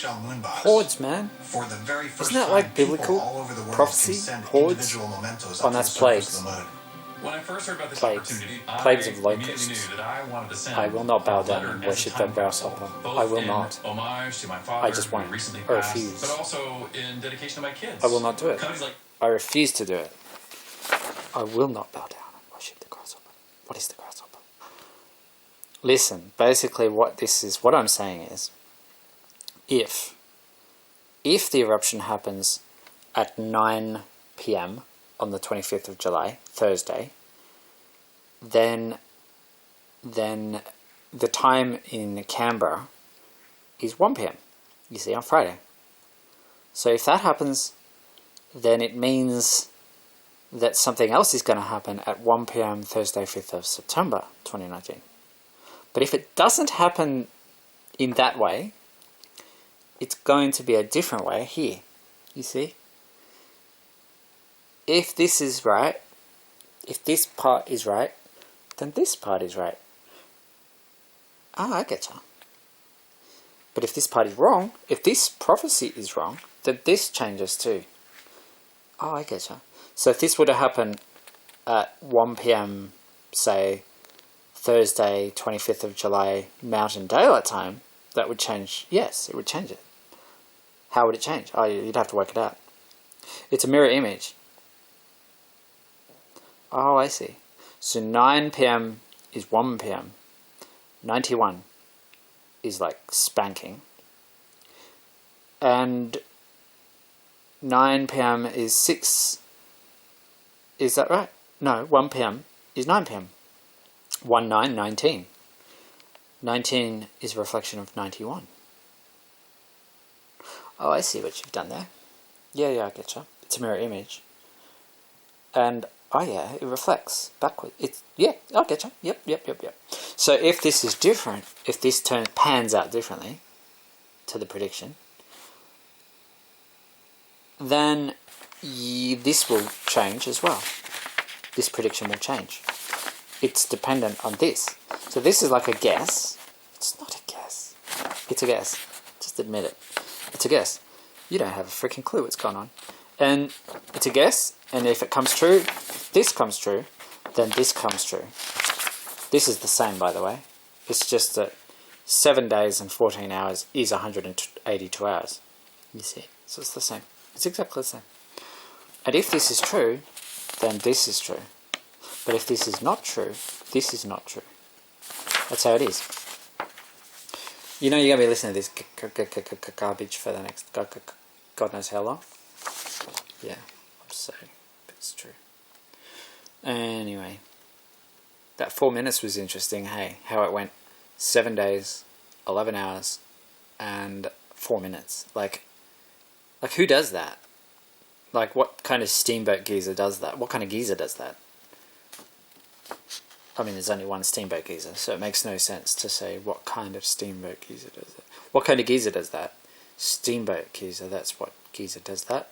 Hordes, man. Isn't that like biblical prophecy? Hordes? Oh, that's plagues. When I first heard about this Plagues. opportunity, Plagues I of locusts. knew that I wanted to send I will not bow down letter and and worship the time grasshopper. both I will in not. homage to my father, I just won't. who recently I passed, refuse. but also in dedication to my kids. I will not do it. Cody's like, I refuse to do it. I will not bow down and worship the grasshopper. What is the grasshopper? Listen, basically what I'm saying is, if the eruption happens at 9 p.m. on the 25th of July, Thursday, then the time in Canberra is 1 p.m. You see, on Friday. So if that happens, then it means that something else is going to happen at 1 p.m. Thursday, 5th of September 2019. But if it doesn't happen in that way, it's going to be a different way here. You see? If this is right, if this part is right, then this part is right. I getcha. But if this part is wrong, if this prophecy is wrong, then this changes too. I getcha. So if this would have happened at 1 p.m, say, Thursday, 25th of July, Mountain Daylight Time, that would change. Yes, it would change it. How would it change? Oh, you'd have to work it out. It's a mirror image. Oh, I see. So 9 p.m. is 1 p.m. 91 is like spanking. And 9 p.m. is 6. Is that right? No, 1 p.m. is 9 p.m. 1, 9, 19. 19 is a reflection of 91. Oh, I see what you've done there. Yeah, I getcha. It's a mirror image. And, oh yeah, it reflects backward. I getcha. Yep. So if this is different, if this pans out differently to the prediction, then this will change as well. This prediction will change. It's dependent on this. So this is like a guess. It's not a guess. It's a guess. Just admit it. It's a guess. You don't have a freaking clue what's going on. And it's a guess, and if it comes true, if this comes true, then this comes true. This is the same, by the way. It's just that 7 days and 14 hours is 182 hours. You see? So it's the same. It's exactly the same. And if this is true, then this is true. But if this is not true, this is not true. That's how it is. You know you're going to be listening to this garbage for the next God knows how long. Yeah, I'm sorry, but it's true. Anyway, that 4 minutes was interesting, hey, how it went 7 days, 11 hours, and 4 minutes. Like who does that? Like, what kind of steamboat geezer does that? What kind of geezer does that? I mean, there's only one steamboat geezer, so it makes no sense to say what kind of steamboat geezer does it. What kind of geezer does that? Steamboat geezer, that's what geezer does that.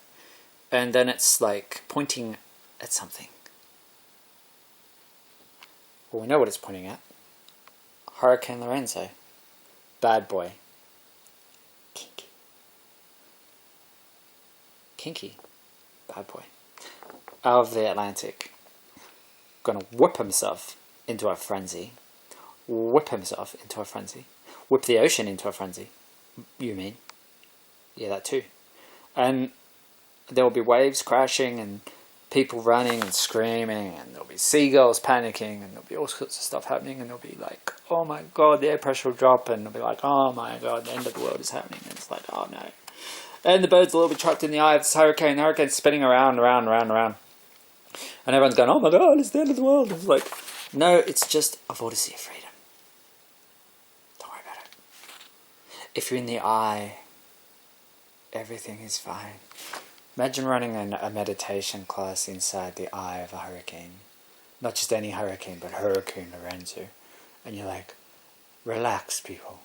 And then it's like pointing at something. Well, we know what it's pointing at. Hurricane Lorenzo. Bad boy. Kinky. Bad boy. Out of the Atlantic. Gonna whip himself into a frenzy. Whip himself into a frenzy. Whip the ocean into a frenzy. You mean? Yeah, that too. And there will be waves crashing and people running and screaming, and there'll be seagulls panicking, and there'll be all sorts of stuff happening, and there'll be like, oh my god, the air pressure will drop, and they'll be like, oh my god, the end of the world is happening, and it's like, oh no. And the birds will all be trapped in the eye of this hurricane. The hurricane's spinning around. And everyone's going, oh my god, it's the end of the world. It's like, no, it's just a vortice of freedom. Don't worry about it. If you're in the eye, everything is fine. Imagine running a meditation class inside the eye of a hurricane. Not just any hurricane, but Hurricane Lorenzo. And you're like, relax, people.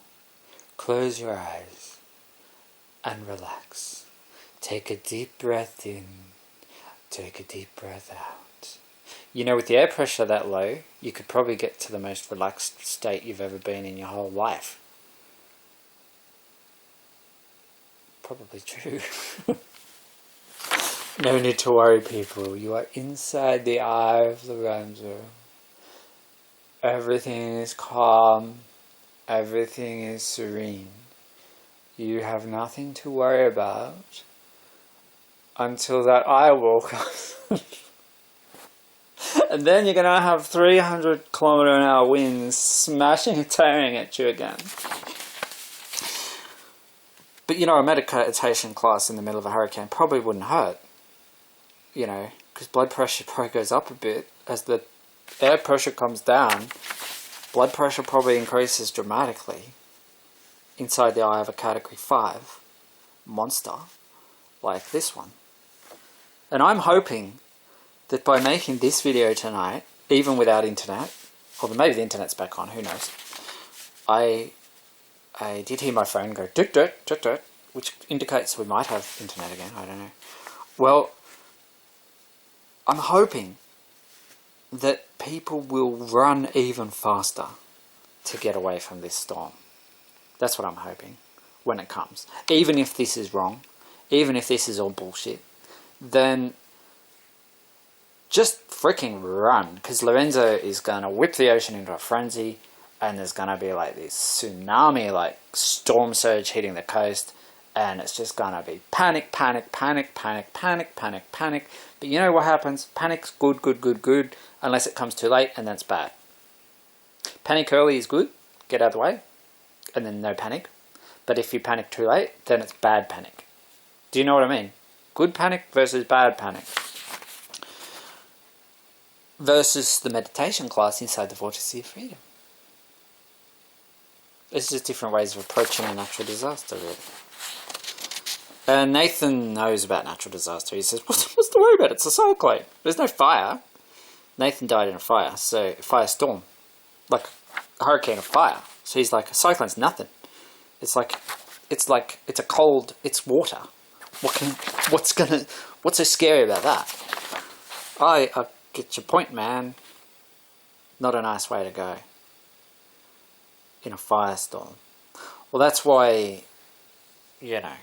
Close your eyes and relax. Take a deep breath in. Take a deep breath out. You know, with the air pressure that low, you could probably get to the most relaxed state you've ever been in your whole life. probably true. No need to worry, people. You are inside the eye of Lorenzo. Everything is calm. Everything is serene. You have nothing to worry about until that eye wall comes. And then you're going to have 300-kilometer-an-hour winds smashing and tearing at you again. But, you know, a meditation class in the middle of a hurricane probably wouldn't hurt. You know, because blood pressure probably goes up a bit. As the air pressure comes down, blood pressure probably increases dramatically inside the eye of a Category 5 monster like this one. And I'm hoping that by making this video tonight, even without internet, or maybe the internet's back on, who knows, I did hear my phone go dut dut dut dut, which indicates we might have internet again, I don't know. Well, I'm hoping that people will run even faster to get away from this storm. That's what I'm hoping when it comes. Even if this is wrong, even if this is all bullshit, then just freaking run, because Lorenzo is going to whip the ocean into a frenzy, and there's going to be like this tsunami, like storm surge hitting the coast, and it's just going to be panic, panic, panic, panic, panic, panic, panic. But you know what happens? Panic's good, good, good, good, unless it comes too late, and then it's bad. Panic early is good, get out of the way, and then no panic. But if you panic too late, then it's bad panic. Do you know what I mean? Good panic versus bad panic. Versus the meditation class inside the Vortex of Freedom. It's just different ways of approaching a natural disaster, really. Nathan knows about natural disaster. He says, what's to worry about? It's a cyclone. There's no fire. Nathan died in a fire, so a firestorm. Like a hurricane of fire. So he's like, a cyclone's nothing. It's a cold, it's water. What's so scary about that? I get your point, man. Not a nice way to go in a firestorm. Well, that's why, you know,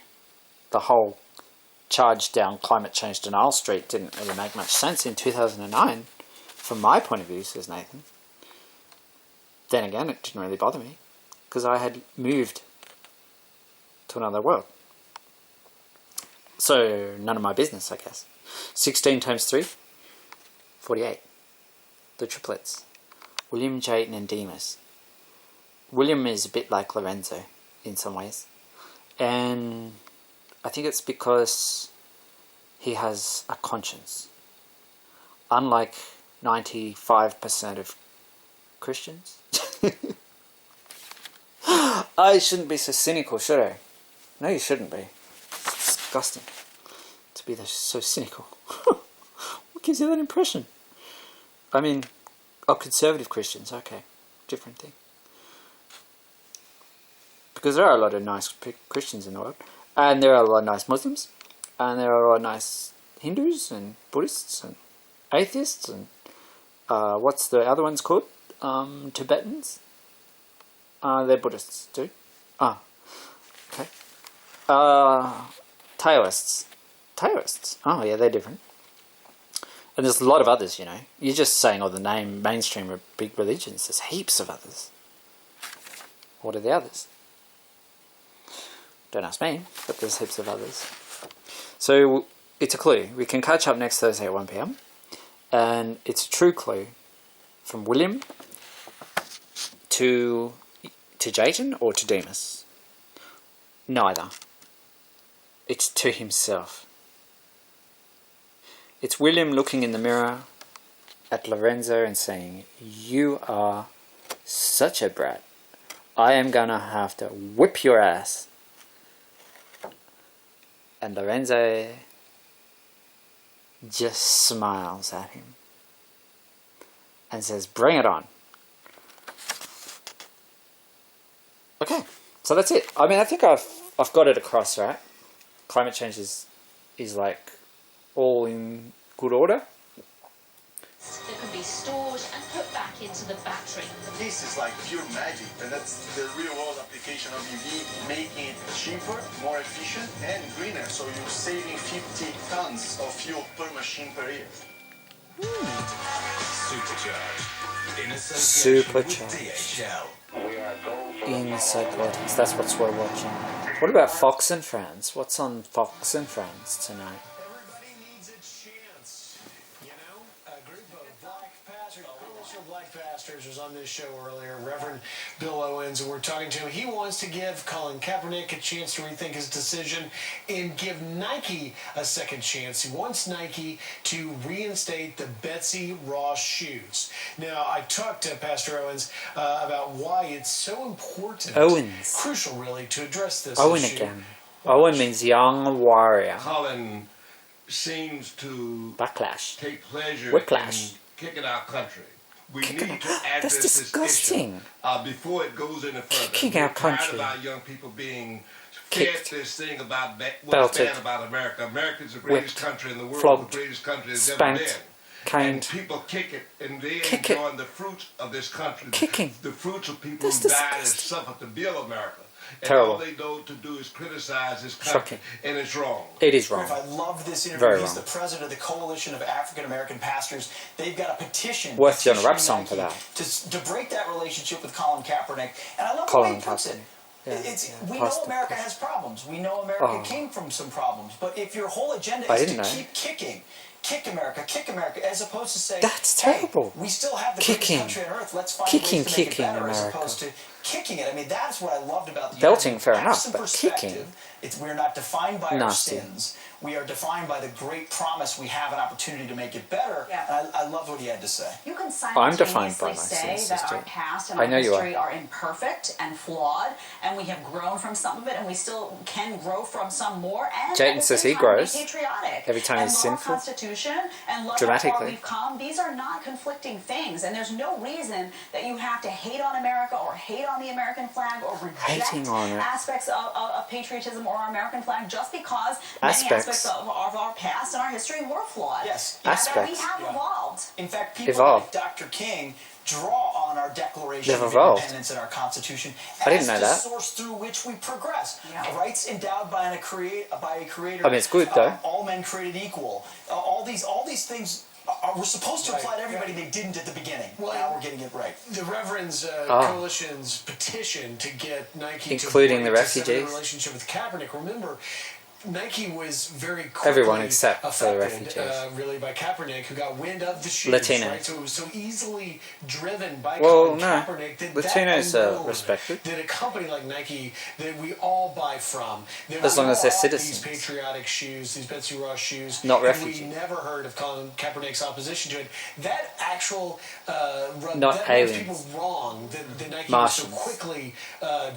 the whole charge down climate change denial street didn't really make much sense in 2009, from my point of view, says Nathan. Then again, it didn't really bother me, because I had moved to another world. So, none of my business, I guess. 16 times 3, 48. The triplets. William, Jayden, and Demas. William is a bit like Lorenzo in some ways. And I think it's because he has a conscience. Unlike 95% of Christians. I shouldn't be so cynical, should I? No, you shouldn't be. It's disgusting to be so cynical. What gives you that impression? I mean, conservative Christians, okay, different thing. Because there are a lot of nice Christians in the world, and there are a lot of nice Muslims, and there are a lot of nice Hindus and Buddhists and atheists, and what's the other ones called? Tibetans. They're Buddhists too. Okay. Taoists. Oh yeah, they're different. And there's a lot of others, you know. You're just saying all the mainstream big religions. There's heaps of others. What are the others? Don't ask me, but there's heaps of others. So it's a clue. We can catch up next Thursday at 1 p.m. And it's a true clue from William to Jayden or to Demas. Neither. It's to himself. It's William looking in the mirror at Lorenzo and saying, you are such a brat. I am gonna have to whip your ass. And Lorenzo just smiles at him and says, bring it on. Okay, so that's it. I mean, I think I've got it across, right? Climate change is like all in good order. that can be stored and put back into the battery. This is like pure magic, and that's the real world application of EV, making it cheaper, more efficient, and greener. So you're saving 50 tons of fuel per machine per year. Supercharged. In association with Supercharged. DHL. In Psychotics. That's what we're watching. What about Fox and Friends? What's on Fox and Friends tonight? Everybody needs a chance. You know, a group of black pastors, coalition of black pastors was on this show earlier, Reverend Bill Owens, and we're talking to him. He wants to give Colin Kaepernick a chance to rethink his decision and give Nike a second chance. He wants Nike to reinstate the Betsy Ross shoes. Now, I talked to Pastor Owens about why it's so important, Owens. crucial really, to address this Owen issue. again. Owen means young warrior. Colin seems to Backlash. take pleasure Whiplash. in kicking our country. We Kicking need to our- address that's this disgusting. issue before it goes any further. Kicking our We're tired country. of our young people being Kicked. fed this thing about what's Belted. bad about America. America's the greatest Whipped. country in the world, Flogged. the greatest country that's Spanked. ever been. Caned. And people kick it, and they Kick it. enjoy the fruits of this country. Kicking. The fruits of people That's who died and disgusting. suffered to build America. And Terrible. all they know to do is criticize this country, Shocking. and it's wrong. It is wrong. Griff, I love this interview. Very He's wrong. the president of the Coalition of African American Pastors. They've got a petition. Worth doing a rap petitioning song for Nike that. To break that relationship with Colin Kaepernick. And I love Colin the way he puts it. Kaepernick. Yeah. It's, Yeah. we Pasta. know America has problems. We know America Oh. came from some problems. But if your whole agenda I is didn't to know. keep kicking, kick America, as opposed to say, That's hey, terrible. we still have the Kicking. greatest country on earth. Let's find Kicking, ways to make kicking it better, as America. opposed to kicking it. I mean, that's what I loved about the Belting, interview. fair Have enough, some but perspective. kicking. We're not defined by our Nasty. sins. We are defined by the great promise we have an opportunity to make it better. Yeah. And I love what he had to say. You can I'm defined simultaneously by my say sins, that sister. our past and I our know you are. history are imperfect and flawed, and we have grown from some of it, and we still can grow from some more. And Jayden at the says same he time, grows be patriotic. every time and he's love sinful. our Constitution and love how Dramatically. far we've come. These are not conflicting things, and there's no reason that you have to hate on America or hate on the American flag or reject Hating on it. aspects of patriotism or our American flag just because many Aspects. aspects of our past and our history were flawed. Yes. And that we Aspects. have Yeah. evolved. In fact, people Evolve. like Dr. King draw on our Declaration They've of evolved. Independence and our Constitution I didn't as know the that. source through which we progress. Yeah. Rights endowed by a creator. I mean, it's good, though. All men created equal. All these things were supposed to Right. apply to everybody. They didn't at the beginning. Well, Now we're getting it right. The Reverend's Ah. coalition's petition to get Nike Including to the break sever refugees? relationship with Kaepernick. Remember, Nike was very quickly Everyone except for the affected, refugees. really, by Kaepernick, who got wind of the shoes. Latinos. Right? So it was so easily driven by Well, Colin no. Kaepernick that Latinos that are alone, respected. that a company like Nike that we all buy from, that As we long as all they're bought citizens. These patriotic shoes, these Betsy Ross shoes, Not and refugees. we never heard of Colin Kaepernick's opposition to it. That actual Not that aliens. rubs people wrong that Nike Martians. was so quickly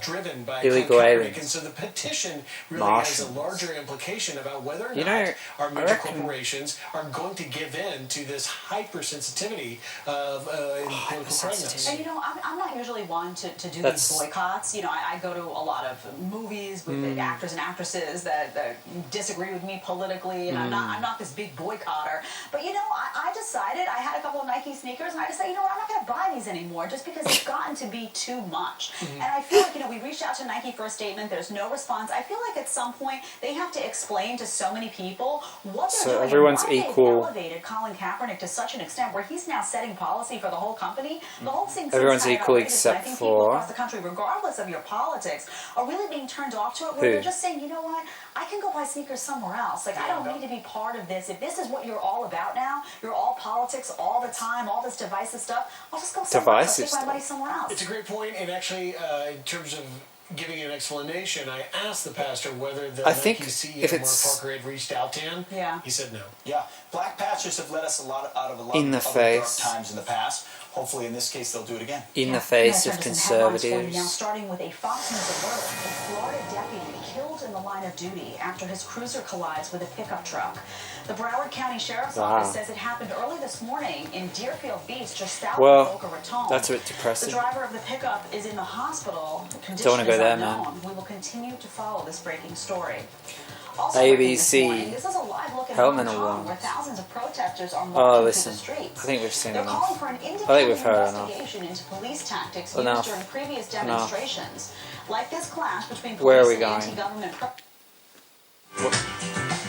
driven by Illegal Colin Kaepernick. aliens. And so the petition really Martians. has a larger implication about whether or You not know, our I major reckon- corporations are going to give in to this hypersensitivity of in political correctness. And you know, I'm not usually one to do That's- these boycotts. You know, I go to a lot of movies with the actors and actresses that disagree with me politically, and I'm not this big boycotter. But you know, I decided I had a couple of Nike sneakers, and I decided, you know what, I'm not going to buy these anymore just because it's gotten to be too much. And I feel like, you know, we reached out to Nike for a statement. There's no response. I feel like at some point they have to explain to so many people what they're So doing. everyone's and why equal. They've elevated Colin Kaepernick to such an extent where he's now setting policy for the whole company. The whole thing seems Everyone's kind of equal outrageous, and I except think people for- across the country, regardless of your politics, are really being turned off to it. Where Who? they're just saying, you know what, I can go buy sneakers somewhere else. Like I don't need to be part of this. If this is what you're all about now, you're all politics all the time, all this divisive stuff. I'll just go somewhere else. Divisive I'll take my stuff. money somewhere else. It's a great point, and actually, in terms of giving an explanation, I asked the pastor whether the I think Nike CEO if Mark it's- Parker had reached out to him. Yeah. He said no. Yeah, black pastors have led us out of a lot In the of other dark face. times in the past. Hopefully, in this case, they'll do it again. In the Yeah. face I'm of gonna turn to some headlines for you Now, conservatives. starting with a Fox News alert, a Florida deputy killed in the line of duty after his cruiser collides with a pickup truck. The Broward County Sheriff's Wow. Office says it happened early this morning in Deerfield Beach, just south Well, of Boca Raton. that's a bit depressing. The driver of the pickup is in the hospital. The condition Don't wanna go is there, unknown. man. We will continue to follow this breaking story. Also ABC. morning, this is a live look at Helmet Hong Kong, alarms. where thousands of protesters are Oh, marching listen. through the streets. I think we've seen They're enough. calling for an I think independent we've heard enough. investigation into police tactics Enough. used during previous Enough. demonstrations, like this clash between Where are police we and going? anti-government.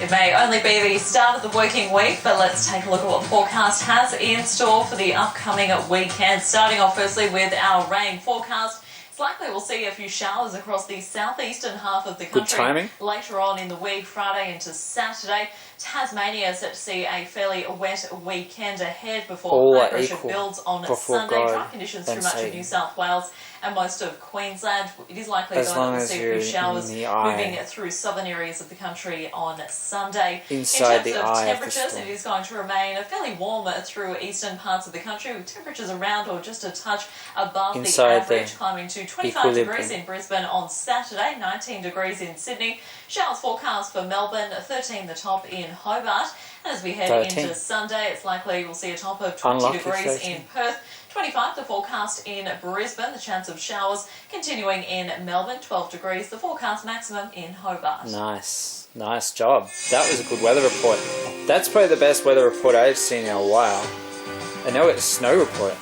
It may only be the start of the working week, but let's take a look at what the forecast has in store for the upcoming weekend. Starting off firstly with our rain forecast. It's likely we'll see a few showers across the southeastern half of the country timing. later on in the week, Friday into Saturday. Tasmania is set to see a fairly wet weekend ahead before All high are pressure equal builds on before Sunday. God Dry conditions through and much of Satan. New South Wales and most of Queensland. It is likely As though long that we'll as see a you're few showers in the eye. moving through southern areas of the country on Sunday. Inside in the terms of eye of the temperatures, storm. it is going to remain fairly warm through eastern parts of the country, with temperatures around or just a touch above Inside the average, the climbing to 25 equilibrium. degrees in Brisbane on Saturday, 19 degrees in Sydney. Showers forecast for Melbourne, 13 the top in Hobart. And as we head 13. into Sunday, it's likely we'll see a top of 20 Unlucky degrees 13. in Perth. 25 the forecast in Brisbane, the chance of showers continuing in Melbourne, 12 degrees, the forecast maximum in Hobart. Nice. Nice job. That was a good weather report. That's probably the best weather report I've seen in a while. And now it's a snow report.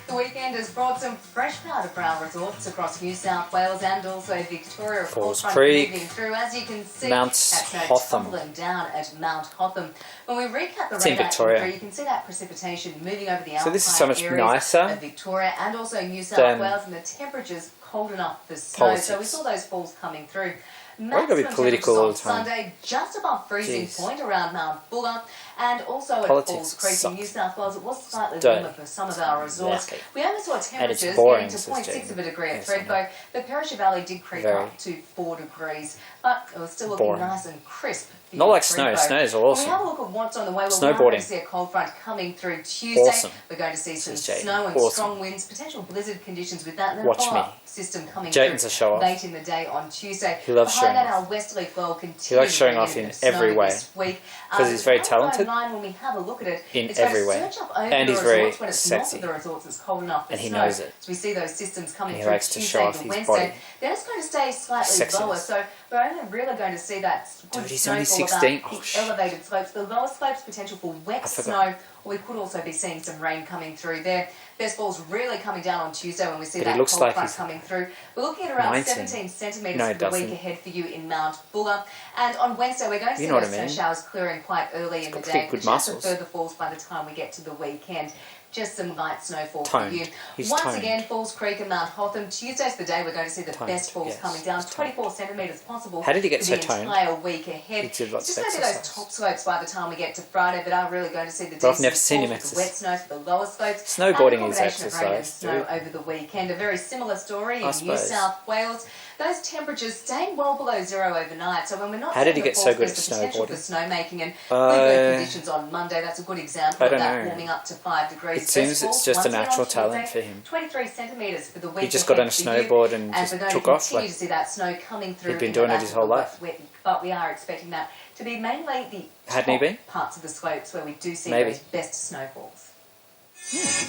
The weekend has brought some fresh powder for our resorts across New South Wales and also Victoria. Falls Cold front Creek, moving through, as you can see. Mount that's snow Hotham. tumbling down at Mount Hotham. When we recap the It's in radar Victoria. imagery, you can see that precipitation moving over the So this is so much areas nicer of Victoria and also New South than Wales, and the temperatures cold enough for snow. So we politics. saw those falls coming through. Why you gotta be Maximum political all temperatures the on time? Sunday just above freezing Jeez. point around Mount Buller, and also Politics at Falls Creek in sucks. New South Wales. It was slightly Dirty. warmer for some of our resorts. Nasty. We only saw And temperatures it's boring, getting to says 0.6 Jamie. of a degree at Yes, I know. Thredbo, but Perisher Valley did creep Very up to 4 degrees, but it was still looking boring. nice and crisp. Not like Thredbo. snow. Snow is When awesome. we have a look at what's on the way, well, Snowboarding. we're going to see a cold front coming through Tuesday. Awesome. We're going to see some Says Jayden. snow and Awesome. strong winds, potential blizzard conditions with that, and then Watch a follow-up me. system coming Jayden's through a show-off. late in the day on Tuesday. He loves Behind showing that, off. our westerly flow will continue. He likes showing to bring off in in the snow every way. this week. 'Cause he's very the talented. line, when we have a look at it, in it's going every to way. surge up over And the he's very resorts when it's sexy. not at the resorts it's cold enough for And he snow. knows it. So we see those systems coming And he through likes to Tuesday show off to his Wednesday. body. Then it's going to stay slightly Sexiness. lower. So we're only really going to see that good Dude, he's only snowfall 16. about Oh, the sh- elevated slopes. The lower slopes, potential for wet I forgot. snow. We could also be seeing some rain coming through there. Best falls really coming down on Tuesday when we see But he that looks cold like front he's coming through. We're looking at around 19. 17 centimetres No, for he the week doesn't. ahead for you in Mount Buller. And on Wednesday, we're going to see You know what those I mean. snow showers clearing quite early in the got day. pretty good The chance of muscles. further falls by the time we get to the weekend. Just some light snowfall Toned. for you. He's Once toned. again, Falls Creek and Mount Hotham. Tuesday's the day we're going to see the Toned, best falls yes. coming down. He's toned. 24 centimetres possible. How did he get for so the toned? entire week ahead. He did lots It's just of going to be those exercise. top slopes by the time we get to Friday, but I'm really going to see the But I've decent never seen him falls with the wet exercise. snow for the lower slopes. Snowboarding and a is combination of rain and exercise, snow dude. over the weekend. A very similar story in New suppose. South Wales. Those temperatures staying well below zero overnight. So when we're not How did seeing he the get so falls, good there's at the potential for snowboarding? snowmaking and good Uh, conditions on Monday. That's a good example I of don't that know. warming up to 5 degrees. It seems Best it's falls, just a once again natural on Tuesday, talent for him. 23 centimetres for the week He just got on a ahead for you. snowboard and just we're going took to off, continue like, to see that snow coming through. he'd been in the doing it back his of whole the life. wet, but we are expecting that to be mainly the Hadn't he top been? parts of the slopes where we do see Maybe. those best snowfalls.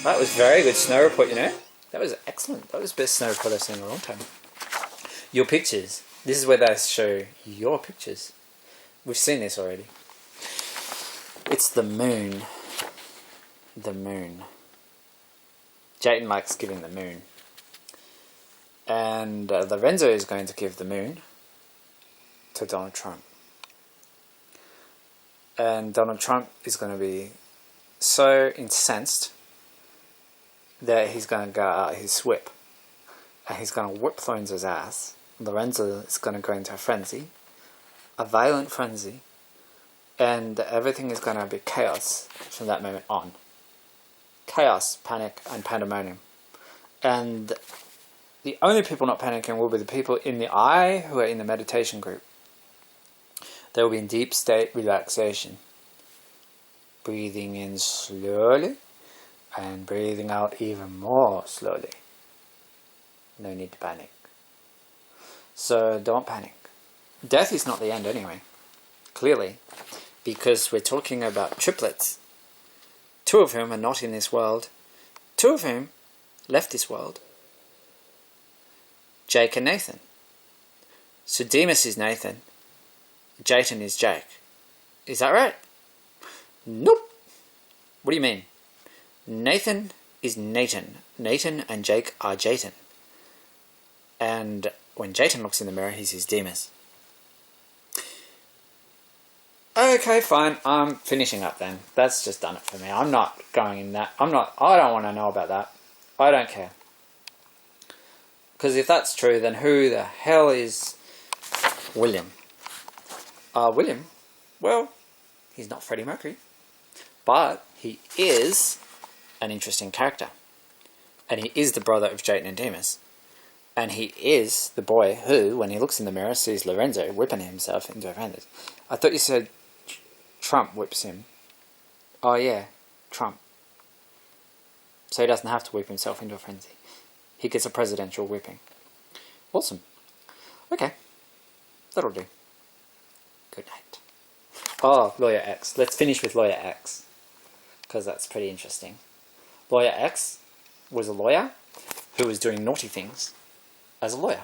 That was very good snow report, you know? That was excellent. That was the best snow report I've seen in a long time. Your pictures. This is where they show your pictures. We've seen this already. It's the moon. The moon. Jayden likes giving the moon. And Lorenzo is going to give the moon to Donald Trump. And Donald Trump is going to be so incensed that he's going to go out his whip. And he's going to whip Lorenzo's ass. Lorenzo is going to go into a frenzy. A violent frenzy. And everything is going to be chaos from that moment on. Chaos, panic, and pandemonium. And the only people not panicking will be the people in the eye who are in the meditation group. They will be in deep state relaxation. Breathing in slowly and breathing out even more slowly. No need to panic. So don't panic. Death is not the end anyway. Clearly. Because we're talking about triplets. 2 of whom are not in this world. 2 of whom left this world. Jake and Nathan. So Demas is Nathan. Jayden is Jake. Is that right? Nope. What do you mean? Nathan is Nathan. Nathan and Jake are Jayden. And when Jayden looks in the mirror, he sees Demas. Okay, fine. I'm finishing up then. That's just done it for me. I'm not going in that. I don't want to know about that. I don't care. Because if that's true, then who the hell is William? William? Well, he's not Freddie Mercury. But he is an interesting character. And he is the brother of Jayden and Demas. And he is the boy who, when he looks in the mirror, sees Lorenzo whipping himself into a frenzy. I thought you said Trump whips him. Oh yeah, Trump. So he doesn't have to whip himself into a frenzy. He gets a presidential whipping. Awesome. Okay. That'll do. Good night. Oh, Lawyer X. Let's finish with Lawyer X. Because that's pretty interesting. Lawyer X was a lawyer who was doing naughty things as a lawyer.